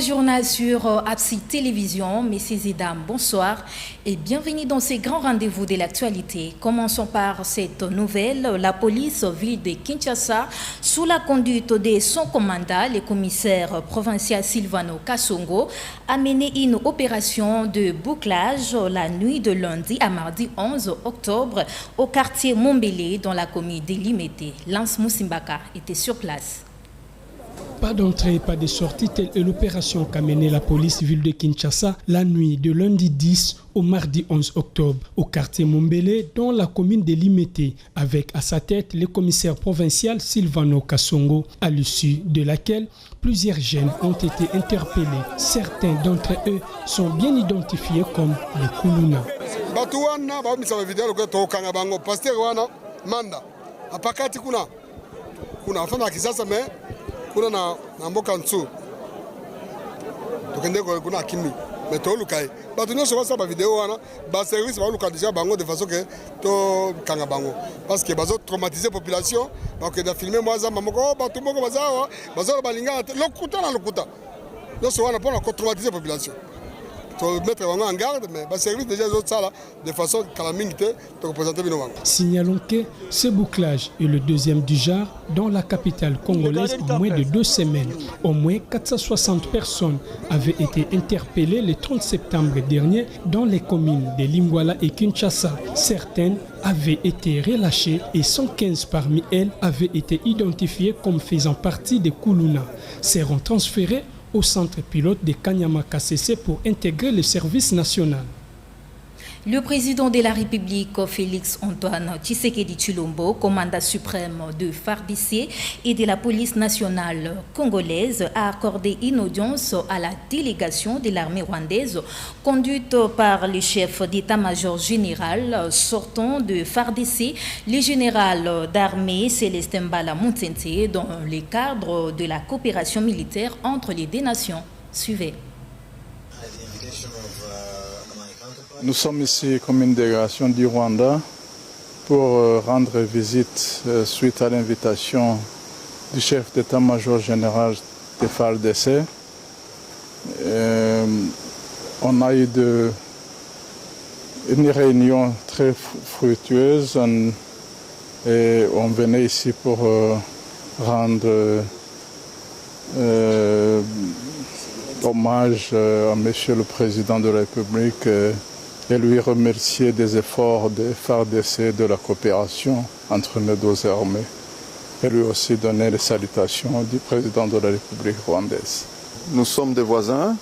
journal sur Absi Télévision. Messieurs et dames, bonsoir et bienvenue dans ces grands rendez-vous de l'actualité. Commençons par cette nouvelle. La police ville de Kinshasa, sous la conduite de son commandant, le commissaire provincial Silvano Kasongo, a mené une opération de bouclage la nuit de lundi à mardi 11 octobre au quartier Mombélé dans la commune de Limete. Lance Moussimbaka était sur place. Pas d'entrée, pas de sortie, telle est l'opération qu'a menée la police ville de Kinshasa la nuit de lundi 10 au mardi 11 octobre au quartier Mombélé dans la commune de Limete, avec à sa tête le commissaire provincial Silvano Kasongo, à l'issue de laquelle plusieurs jeunes ont été interpellés. Certains d'entre eux sont bien identifiés comme les Kuluna. Kuna na mboka nsu tokende ko kuna kimi meto lukai batu nyonso basa ba video wana ba service ba luka déjà bango de façon que to kanga bango parce que bazo traumatiser population donc da filmer moi za mamoko batu moko bazawa bazo balinga lokuta na lokuta nyonso wana pour traumatiser population to mettre bango en garde mais ba service déjà autres ça là de façon calamité to représenter bino bango. Signalons que ce bouclage est le deuxième du genre dans la capitale congolaise en moins de 2 semaines. Au moins 460 personnes avaient été interpellées le 30 septembre dernier dans les communes de Lingwala et Kinshasa. Certaines avaient été relâchées et 115 parmi elles avaient été identifiées comme faisant partie des Kuluna. Seront transférées au centre pilote de Kanyama KCC pour intégrer le service national. Le président de la République, Félix Antoine Tshisekedi Tshilombo, commandant suprême de FARDC et de la police nationale congolaise, a accordé une audience à la délégation de l'armée rwandaise conduite par le chef d'état-major général sortant de FARDC, le général d'armée Célestin Mbala Muntente, dans le cadre de la coopération militaire entre les deux nations. Suivez. Nous sommes ici comme une délégation du Rwanda pour rendre visite suite à l'invitation du chef d'état-major général de FARDC. On a eu une réunion très fructueuse et on venait ici pour rendre hommage à Monsieur le Président de la République et lui remercier des efforts de FARDC de la coopération entre nos deux armées et lui aussi donner les salutations du président de la République rwandaise. Nous sommes des voisins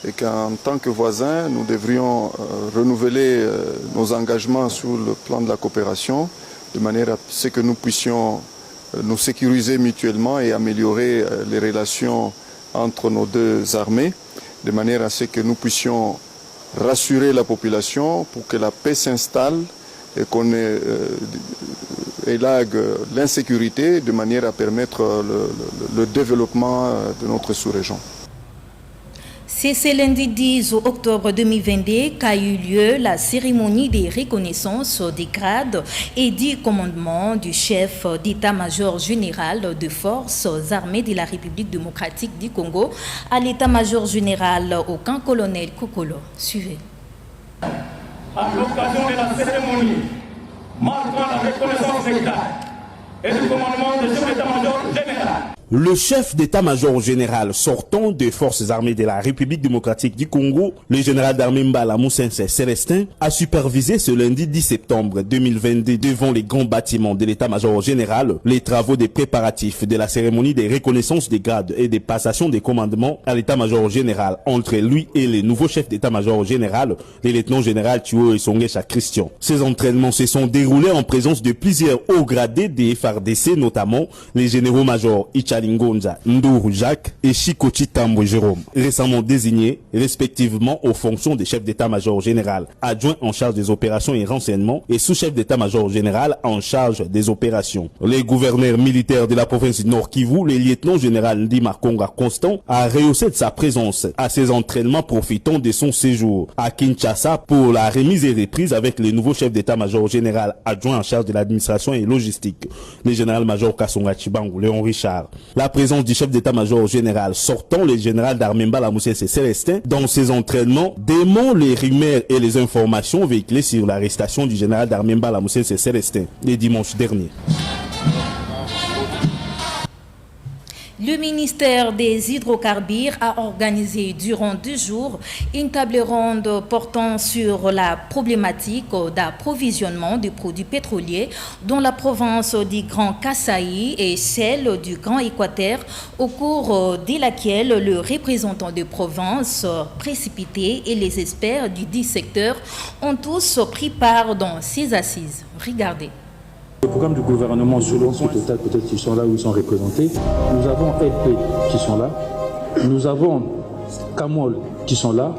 et qu'en tant que voisins, nous devrions renouveler nos engagements sur le plan de la coopération de manière à ce que nous puissions nous sécuriser mutuellement et améliorer les relations entre nos deux armées de manière à ce que nous puissions rassurer la population pour que la paix s'installe et qu'on élague l'insécurité de manière à permettre le développement de notre sous-région. C'est ce lundi 10 octobre 2022 qu'a eu lieu la cérémonie de reconnaissance des grades et du commandement du chef d'état-major général des forces armées de la République démocratique du Congo à l'état-major général au camp colonel Kokolo. Suivez. À l'occasion de la cérémonie marquant la reconnaissance des grades et du commandement du chef d'état-major général. Le chef d'état-major général sortant des forces armées de la République démocratique du Congo, le général d'armée Mbala Muntente Célestin, a supervisé ce lundi 10 septembre 2022 devant les grands bâtiments de l'état-major général les travaux des préparatifs de la cérémonie des reconnaissances des grades et des passations des commandements à l'état-major général entre lui et le nouveau chef d'état-major général, le lieutenant-général Thuo Esongesha Christian. Ces entraînements se sont déroulés en présence de plusieurs hauts gradés des FARDC, notamment les généraux-majors Lingonza, Ndour Jacques et Chikochi Tambo Jérôme, récemment désignés respectivement aux fonctions des chefs d'état-major général, adjoint en charge des opérations et renseignements et sous-chef d'état-major général en charge des opérations. Les gouverneurs militaires de la province du Nord Kivu, le lieutenant général Ndima Konga Constant, a rehaussé de sa présence à ces entraînements profitant de son séjour à Kinshasa pour la remise et reprise avec le nouveau chef d'état-major général adjoint en charge de l'administration et logistique, le général-major Kasonga Chibangu Léon Richard. La présence du chef d'état-major général sortant, le général d'armée Mbala Moussensé Célestin, dans ses entraînements, dément les rumeurs et les informations véhiculées sur l'arrestation du général d'armée Mbala Moussensé Célestin le dimanche dernier. Le ministère des Hydrocarbures a organisé durant 2 jours une table ronde portant sur la problématique d'approvisionnement des produits pétroliers dans la province du Grand Kasaï et celle du Grand Équateur, au cours de laquelle le représentant de province précipité et les experts du dit secteur ont tous pris part dans ces assises. Regardez. Le programme du gouvernement sur le total, peut-être qu'ils sont là où ils sont représentés. Nous avons LP qui sont là. Nous avons Camol qui sont là.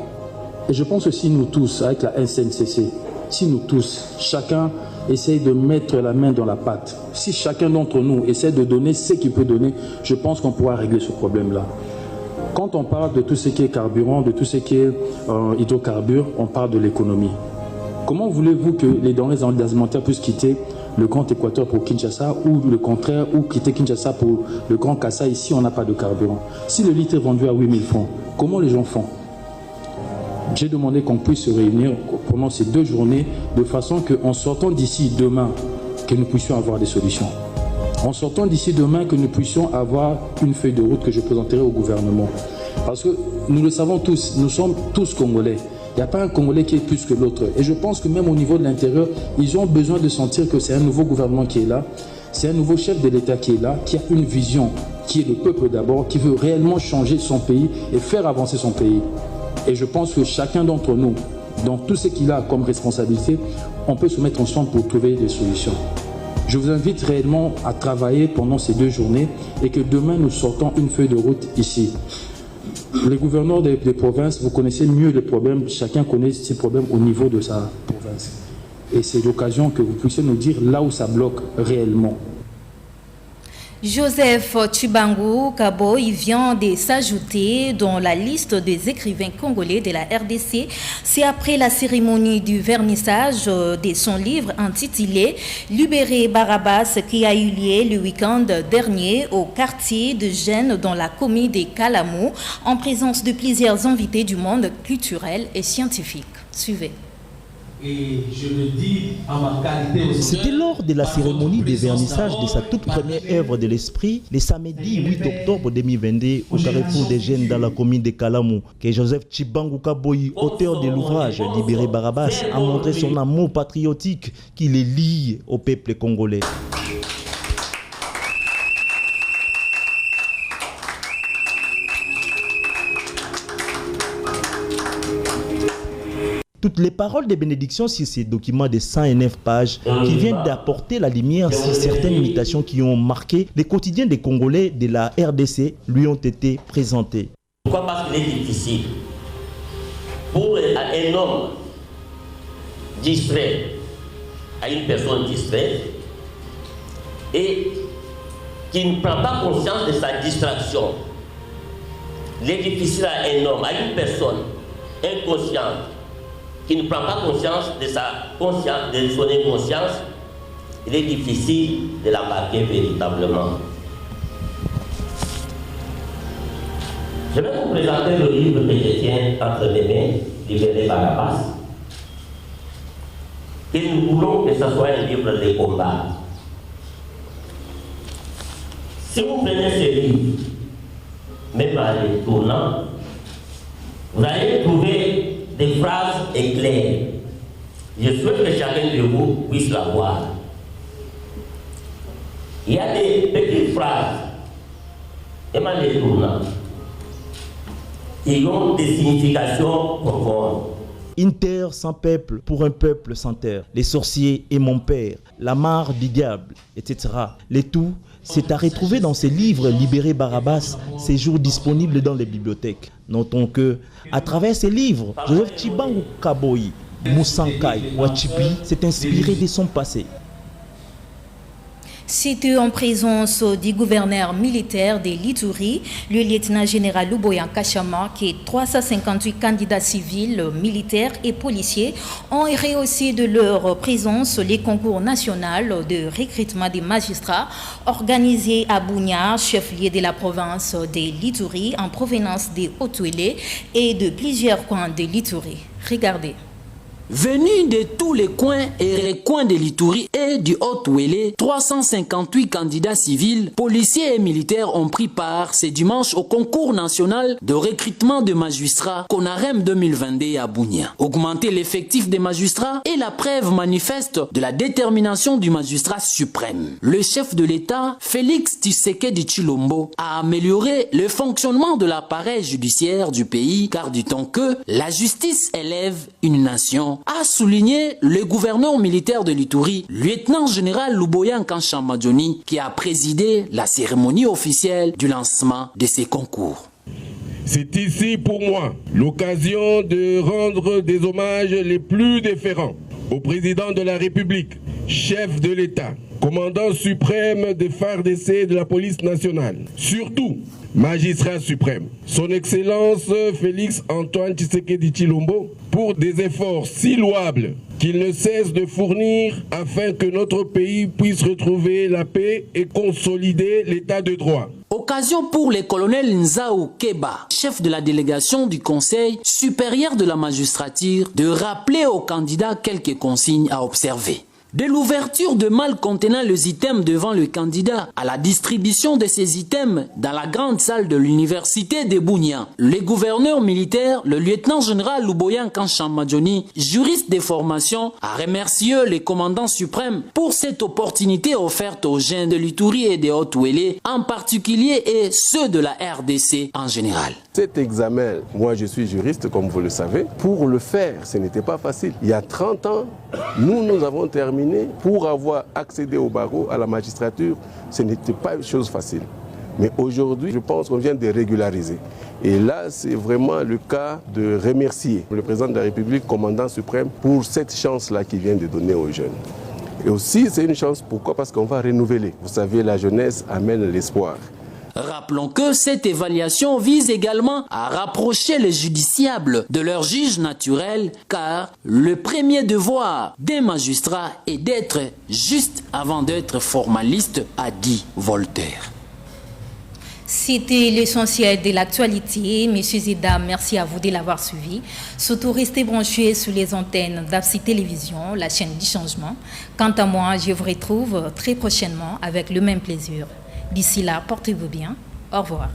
Et je pense que si nous tous, avec la SNCC, si nous tous, chacun essaye de mettre la main dans la pâte, si chacun d'entre nous essaie de donner ce qu'il peut donner, je pense qu'on pourra régler ce problème-là. Quand on parle de tout ce qui est carburant, de tout ce qui est hydrocarbures, on parle de l'économie. Comment voulez-vous que les denrées alimentaires puissent quitter le Grand Équateur pour Kinshasa ou le contraire, ou quitter Kinshasa pour le Grand Kasaï ici on n'a pas de carburant? Si le litre est vendu à 8000 francs, comment les gens font? J'ai demandé qu'on puisse se réunir pendant ces 2 journées de façon qu'en sortant d'ici demain, que nous puissions avoir des solutions. En sortant d'ici demain, que nous puissions avoir une feuille de route que je présenterai au gouvernement. Parce que nous le savons tous, nous sommes tous Congolais. Il n'y a pas un Congolais qui est plus que l'autre. Et je pense que même au niveau de l'intérieur, ils ont besoin de sentir que c'est un nouveau gouvernement qui est là, c'est un nouveau chef de l'État qui est là, qui a une vision, qui est le peuple d'abord, qui veut réellement changer son pays et faire avancer son pays. Et je pense que chacun d'entre nous, dans tout ce qu'il a comme responsabilité, on peut se mettre ensemble pour trouver des solutions. Je vous invite réellement à travailler pendant ces 2 journées et que demain nous sortons une feuille de route ici. Les gouverneurs des provinces, vous connaissez mieux les problèmes, chacun connaît ses problèmes au niveau de sa province. Et c'est l'occasion que vous puissiez nous dire là où ça bloque réellement. Joseph Tchibangu Kaboy vient de s'ajouter dans la liste des écrivains congolais de la RDC. C'est après la cérémonie du vernissage de son livre intitulé « Libérer Barabas » qui a eu lieu le week-end dernier au quartier de Gênes dans la commune de Kalamou en présence de plusieurs invités du monde culturel et scientifique. Suivez. Et je le dis en ma qualité. C'était lors de la cérémonie de vernissage de sa toute première œuvre de l'esprit, le samedi 8 octobre 2022, au carrefour des Gênes dans la commune de Kalamou, que Joseph Tchibangu Kaboy, auteur de l'ouvrage Libérer Barabas, a montré son amour patriotique qui les lie au peuple congolais. Toutes les paroles de bénédiction sur ces documents de 109 pages qui viennent d'apporter la lumière sur certaines mutations qui ont marqué les quotidiens des Congolais de la RDC lui ont été présentées. Pourquoi? Parce qu'il est difficile pour un homme distrait à une personne distraite et qui ne prend pas conscience de sa distraction. Il est difficile à un homme, à une personne inconsciente qui ne prend pas conscience de sa conscience, de son inconscience, il est difficile de l'embarquer véritablement. Je vais vous présenter le livre que je tiens entre mes mains, Libérer Barabas. Et nous voulons que ce soit un livre de combat. Si vous prenez ce livre, même en les tournant, vous allez trouver des phrases éclairées. Je souhaite que chacun de vous puisse la voir. Il y a des petites phrases, même en les tournant, qui ont des significations profondes. Une terre sans peuple pour un peuple sans terre. Les sorciers et mon père, la mare du diable, etc. Les tout, c'est à retrouver dans ces livres Libérer Barabas, ces jours disponibles dans les bibliothèques. Notons que, à travers ces livres, Joseph Tchibangu Kaboy, Moussankai Wachipi s'est inspiré de son passé. C'était en présence du gouverneur militaire de l'Ituri, le lieutenant-général Luboyan Kachama, que 358 candidats civils, militaires et policiers ont rehaussé de leur présence les concours national de recrutement des magistrats organisés à Bunia, chef-lieu de la province de l'Ituri, en provenance des Haut-Ouélé et de plusieurs coins de l'Ituri. Regardez. Venus de tous les coins et recoins de l'Ituri et du Haut-Ouélé, 358 candidats civils, policiers et militaires ont pris part ce dimanche au concours national de recrutement de magistrats CONAREM 2022 à Bunia. Augmenter l'effectif des magistrats est la preuve manifeste de la détermination du magistrat suprême. Le chef de l'État, Félix Tshisekedi Tshilombo, a amélioré le fonctionnement de l'appareil judiciaire du pays car du temps que la justice élève une nation, a souligné le gouverneur militaire de l'Ituri, lieutenant-général Luboyan Kanchamadjoni, qui a présidé la cérémonie officielle du lancement de ces concours. C'est ici pour moi l'occasion de rendre des hommages les plus déférents au président de la République, chef de l'État, commandant suprême des FARDC de la police nationale, surtout magistrat suprême, son Excellence Félix Antoine Tshisekedi Tshilombo, pour des efforts si louables qu'il ne cesse de fournir afin que notre pays puisse retrouver la paix et consolider l'état de droit. Occasion pour le colonel Nzaou Keba, chef de la délégation du Conseil supérieur de la magistrature, de rappeler aux candidats quelques consignes à observer. De l'ouverture de malles contenant les items devant le candidat à la distribution de ces items dans la grande salle de l'université de Bunia, le gouverneur militaire, le lieutenant-général Luboyan Kanchamadjoni, juriste de formation, a remercié le commandant suprême pour cette opportunité offerte aux jeunes de l'Ituri et de Haut-Ouélé en particulier et ceux de la RDC en général. Cet examen, moi je suis juriste comme vous le savez, pour le faire ce n'était pas facile. Il y a 30 ans, nous avons terminé. Pour avoir accédé au barreau, à la magistrature, ce n'était pas une chose facile. Mais aujourd'hui, je pense qu'on vient de régulariser. Et là, c'est vraiment le cas de remercier le président de la République, commandant suprême, pour cette chance-là qu'il vient de donner aux jeunes. Et aussi, c'est une chance, pourquoi? Parce qu'on va renouveler. Vous savez, la jeunesse amène l'espoir. Rappelons que cette évaluation vise également à rapprocher les justiciables de leurs juges naturels, car le premier devoir des magistrats est d'être juste avant d'être formaliste, a dit Voltaire. C'était l'essentiel de l'actualité. Messieurs et dames, merci à vous de l'avoir suivi. Surtout, restez branchés sur les antennes d'Absi Télévision, la chaîne du changement. Quant à moi, je vous retrouve très prochainement avec le même plaisir. D'ici là, portez-vous bien. Au revoir.